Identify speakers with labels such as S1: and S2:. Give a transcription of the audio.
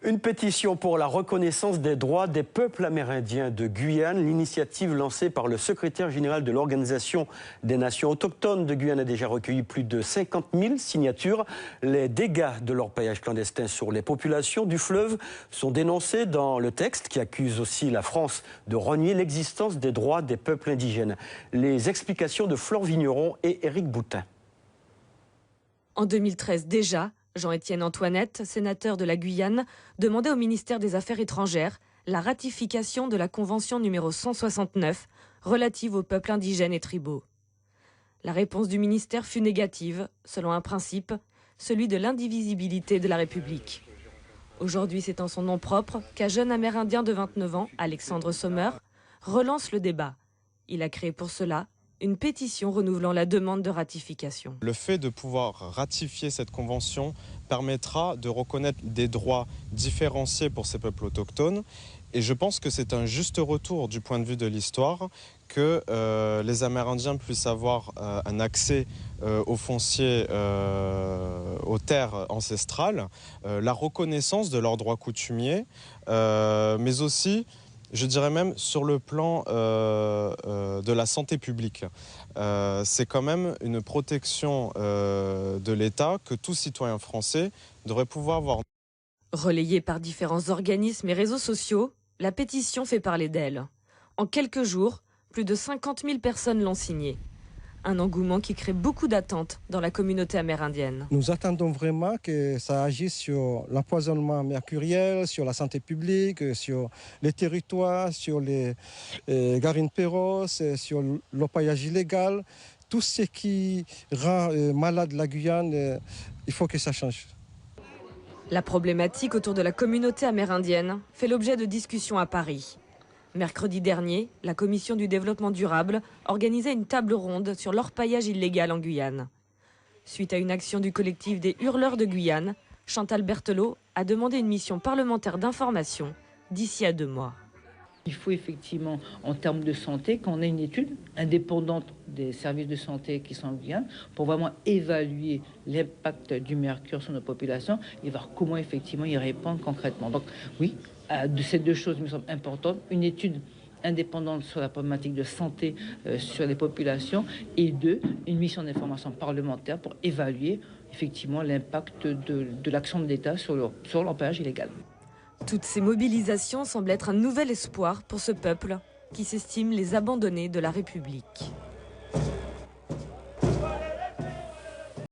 S1: Une pétition pour la reconnaissance des droits des peuples amérindiens de Guyane. L'initiative lancée par le secrétaire général de l'Organisation des Nations autochtones de Guyane a déjà recueilli plus de 50 000 signatures. Les dégâts de l'orpaillage clandestin sur les populations du fleuve sont dénoncés dans le texte qui accuse aussi la France de renier l'existence des droits des peuples indigènes. Les explications de Flore Vigneron et Éric Boutin.
S2: En 2013 déjà, Jean-Étienne Antoinette, sénateur de la Guyane, demandait au ministère des Affaires étrangères la ratification de la Convention numéro 169 relative aux peuples indigènes et tribaux. La réponse du ministère fut négative, selon un principe, celui de l'indivisibilité de la République. Aujourd'hui, c'est en son nom propre qu'un jeune Amérindien de 29 ans, Alexandre Sommer, relance le débat. Il a créé pour cela une pétition renouvelant la demande de ratification.
S3: Le fait de pouvoir ratifier cette convention permettra de reconnaître des droits différenciés pour ces peuples autochtones. Et je pense que c'est un juste retour du point de vue de l'histoire que les Amérindiens puissent avoir un accès au foncier, aux terres ancestrales, la reconnaissance de leurs droits coutumiers, mais aussi, je dirais même sur le plan de la santé publique. C'est quand même une protection de l'État que tout citoyen français devrait pouvoir voir.
S2: Relayée par différents organismes et réseaux sociaux, la pétition fait parler d'elle. En quelques jours, plus de 50 000 personnes l'ont signée. Un engouement qui crée beaucoup d'attentes dans la communauté amérindienne.
S4: Nous attendons vraiment que ça agisse sur l'empoisonnement mercuriel, sur la santé publique, sur les territoires, sur les garines-perros, sur l'orpaillage illégal. Tout ce qui rend malade la Guyane, il faut que ça change.
S2: La problématique autour de la communauté amérindienne fait l'objet de discussions à Paris. Mercredi dernier, la Commission du développement durable organisait une table ronde sur l'orpaillage illégal en Guyane. Suite à une action du collectif des Hurleurs de Guyane, Chantal Berthelot a demandé une mission parlementaire d'information d'ici à 2 mois.
S5: Il faut effectivement, en termes de santé, qu'on ait une étude indépendante des services de santé qui sont en Guyane pour vraiment évaluer l'impact du mercure sur nos populations et voir comment effectivement y répondre concrètement. Donc oui, de ces deux choses me semblent importantes, une étude indépendante sur la problématique de santé sur les populations et une mission d'information parlementaire pour évaluer effectivement l'impact de l'action de l'État sur l'orpaillage illégal.
S2: Toutes ces mobilisations semblent être un nouvel espoir pour ce peuple qui s'estime les abandonnés de la République.